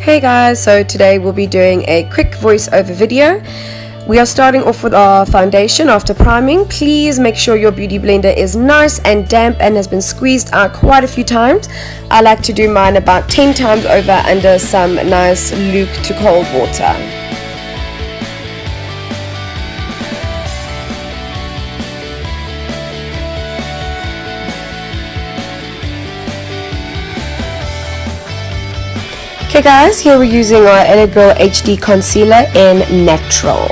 Hey guys, so today we'll be doing a quick voiceover video. We are starting off with our foundation after priming. Please make sure your beauty blender is nice and damp and has been squeezed out quite a few times. I like to do mine about 10 times over under some nice luke to cold water. Okay guys, here we're using our LA Girl HD Concealer in Natural.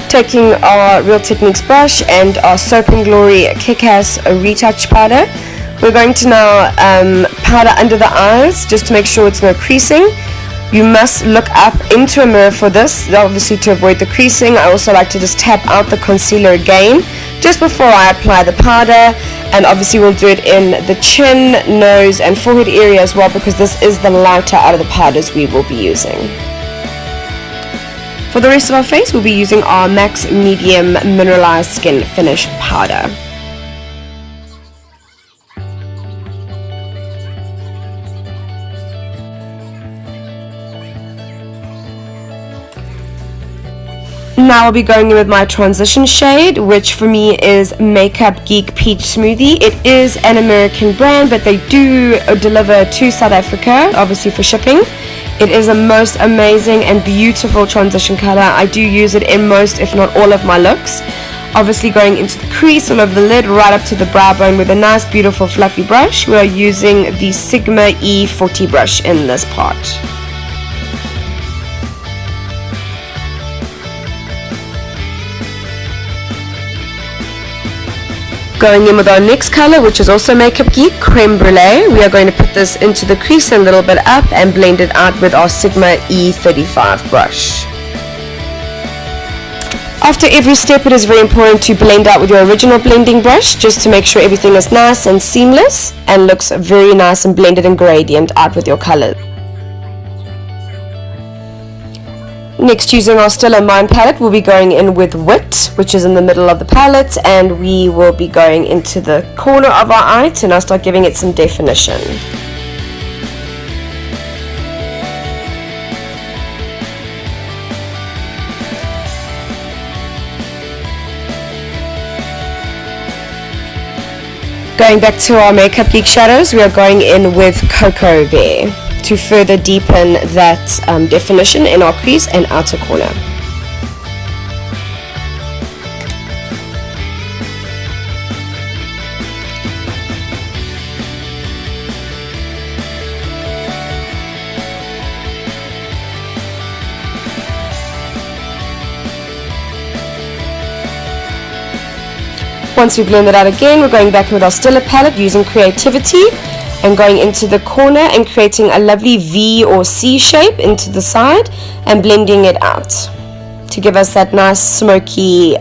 Taking our Real Techniques brush and our Soap and Glory Kick-Ass Retouch powder, we're going to now powder under the eyes just to make sure it's no creasing. You must look up into a mirror for this, obviously to avoid the creasing. I also like to just tap out the concealer again just before I apply the powder, and obviously we'll do it in the chin, nose and forehead area as well, because this is the lighter out of the powders we will be using. For the rest of our face, we'll be using our Max Medium Mineralized Skin Finish Powder. Now I'll be going in with my transition shade, which for me is Makeup Geek Peach Smoothie. It is an American brand, but they do deliver to South Africa, obviously for shipping. It is a most amazing and beautiful transition color. I do use it in most, if not all, of my looks. Obviously going into the crease, all over the lid, right up to the brow bone with a nice, beautiful, fluffy brush. We are using the Sigma E40 brush in this part. Going in with our next color, which is also Makeup Geek, Creme Brulee. We are going to put this into the crease a little bit up and blend it out with our Sigma E35 brush. After every step, it is very important to blend out with your original blending brush, just to make sure everything is nice and seamless and looks very nice and blended and gradient out with your colors. Next, using our Still in Mind palette, we'll be going in with Wit, which is in the middle of the palette, and we will be going into the corner of our eye to now start giving it some definition. Going back to our Makeup Geek shadows, we are going in with Cocoa Bear to further deepen that definition in our crease and outer corner. Once we blend it out again, we're going back with our Stiller palette using Creativity and going into the corner and creating a lovely V or C shape into the side and blending it out to give us that nice smoky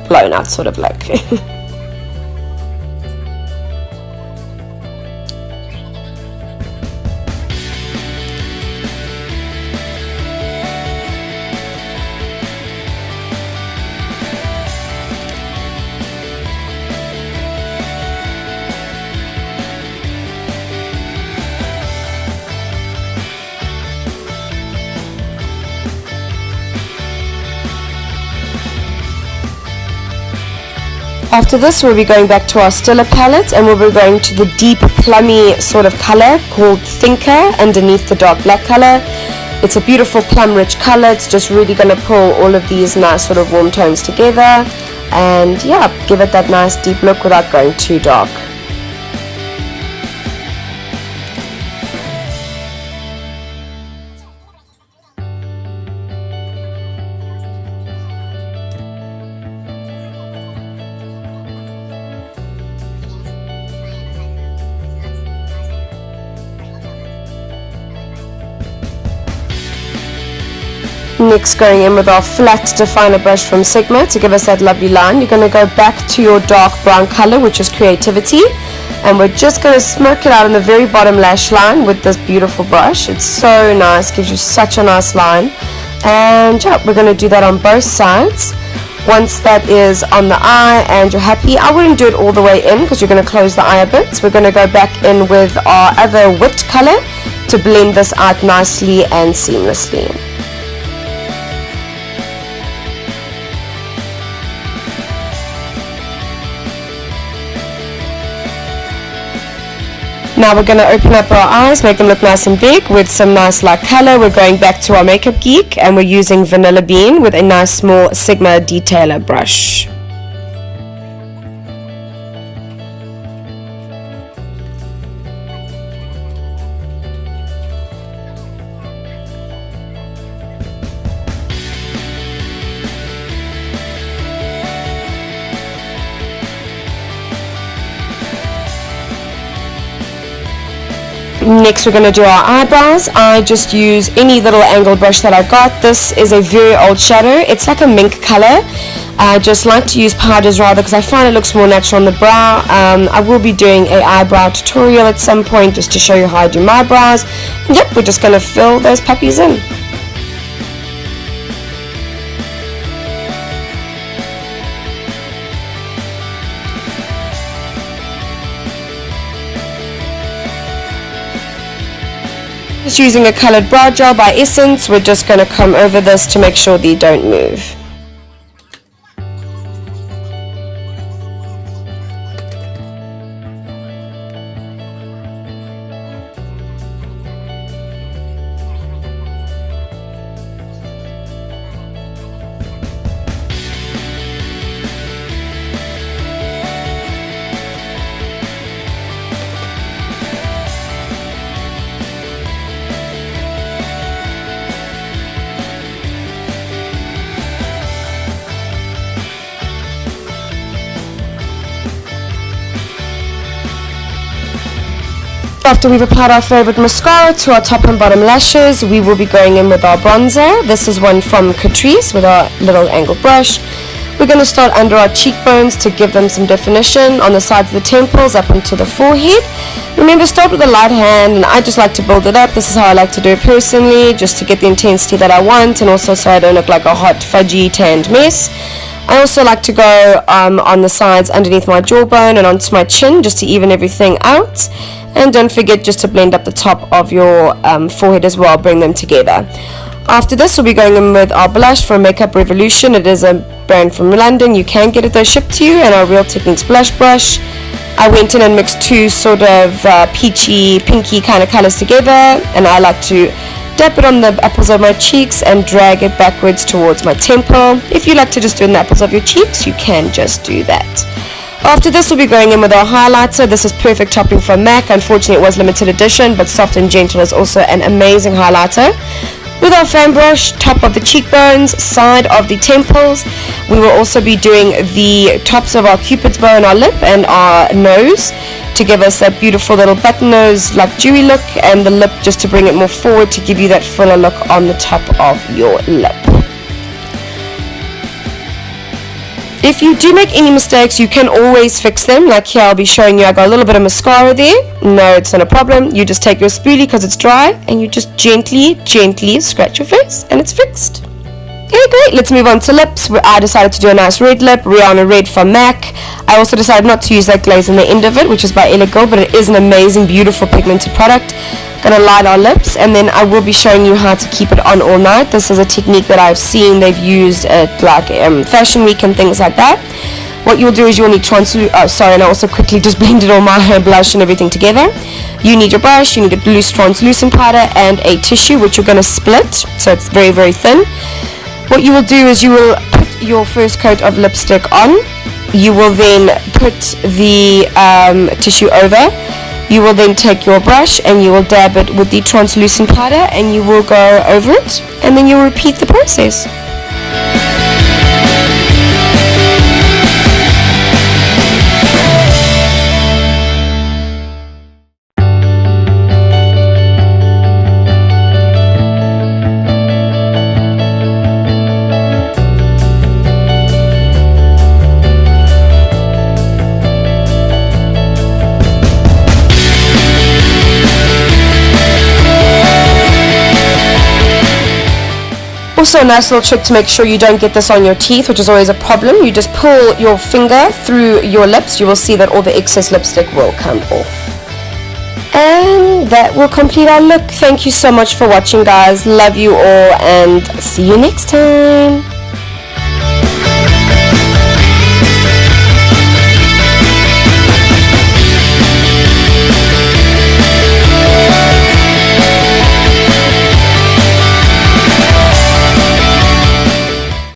blown out sort of look. After this, we'll be going back to our Stiller palette and we'll be going to the deep plummy sort of color called Thinker underneath the dark black color. It's a beautiful plum rich color. It's just really going to pull all of these nice sort of warm tones together. and yeah, give it that nice deep look without going too dark. Next, going in with our flat definer brush from Sigma to give us that lovely line. You're going to go back to your dark brown color, which is Creativity, and we're just going to smoke it out in the very bottom lash line with this beautiful brush. It's so nice, gives you such a nice line. And yeah, we're going to do that on both sides. Once that is on the eye and you're happy, I wouldn't do it all the way in because you're going to close the eye a bit. We're going to go back in with our other whipped color to blend this out nicely and seamlessly. Now we're going to open up our eyes, make them look nice and big with some nice light color. We're going back to our Makeup Geek and we're using Vanilla Bean with a nice small Sigma detailer brush. Next we're going to do our eyebrows. I just use any little angled brush that I got. This is a very old shadow. It's like a mink color. I just like to use powders rather because I find it looks more natural on the brow. I will be doing an eyebrow tutorial at some point just to show you how I do my brows. Yep, we're just going to fill those puppies in. Just using a colored brow gel by Essence, we're just going to comb over this to make sure they don't move. After we've applied our favorite mascara to our top and bottom lashes, we will be going in with our bronzer. This is one from Catrice with our little angled brush. We're going to start under our cheekbones to give them some definition on the sides of the temples up into the forehead. Remember, start with a light hand, and I just like to build it up. This is how I like to do it personally, just to get the intensity that I want, and also so I don't look like a hot, fudgy, tanned mess. I also like to go on the sides underneath my jawbone and onto my chin just to even everything out. And don't forget just to blend up the top of your forehead as well, bring them together. After this, we'll be going in with our blush from Makeup Revolution. It is a brand from London. You can get it though shipped to you, and our Real Techniques blush brush. I went in and mixed two sort of peachy, pinky kind of colors together, and I like to dab it on the apples of my cheeks and drag it backwards towards my temple. If you like to just do it in the apples of your cheeks, you can just do that. After this, we'll be going in with our highlighter. This is Perfect Topping from MAC. Unfortunately, it was limited edition, but Soft and Gentle is also an amazing highlighter. With our fan brush, top of the cheekbones, side of the temples. We will also be doing the tops of our cupid's bow and our lip and our nose to give us that beautiful little button nose, like dewy look, and the lip just to bring it more forward to give you that fuller look on the top of your lip. If you do make any mistakes, you can always fix them. Like here, I'll be showing you I got a little bit of mascara there. No, it's not a problem. You just take your spoolie because it's dry and you just gently scratch your face and it's fixed. Okay, great. Let's move on to lips. I decided to do a nice red lip, Rihanna Red from MAC. I also decided not to use that glaze in the end of it, which is by Elegant, but it is an amazing, beautiful pigmented product. Gonna line our lips, and then I will be showing you how to keep it on all night. This is a technique that I've seen they've used at like Fashion Week and things like that. What you'll do is you'll need and I also quickly just blended all my blush and everything together. You need your brush, you need a loose translucent powder and a tissue which you're gonna split, so it's very, very thin. What you will do is you will put your first coat of lipstick on, you will then put the tissue over. You will then take your brush and you will dab it with the translucent powder and you will go over it, and then you'll repeat the process. Also, a nice little trick to make sure you don't get this on your teeth, which is always a problem. You just pull your finger through your lips. You will see that all the excess lipstick will come off. And that will complete our look. Thank you so much for watching, guys. Love you all and see you next time.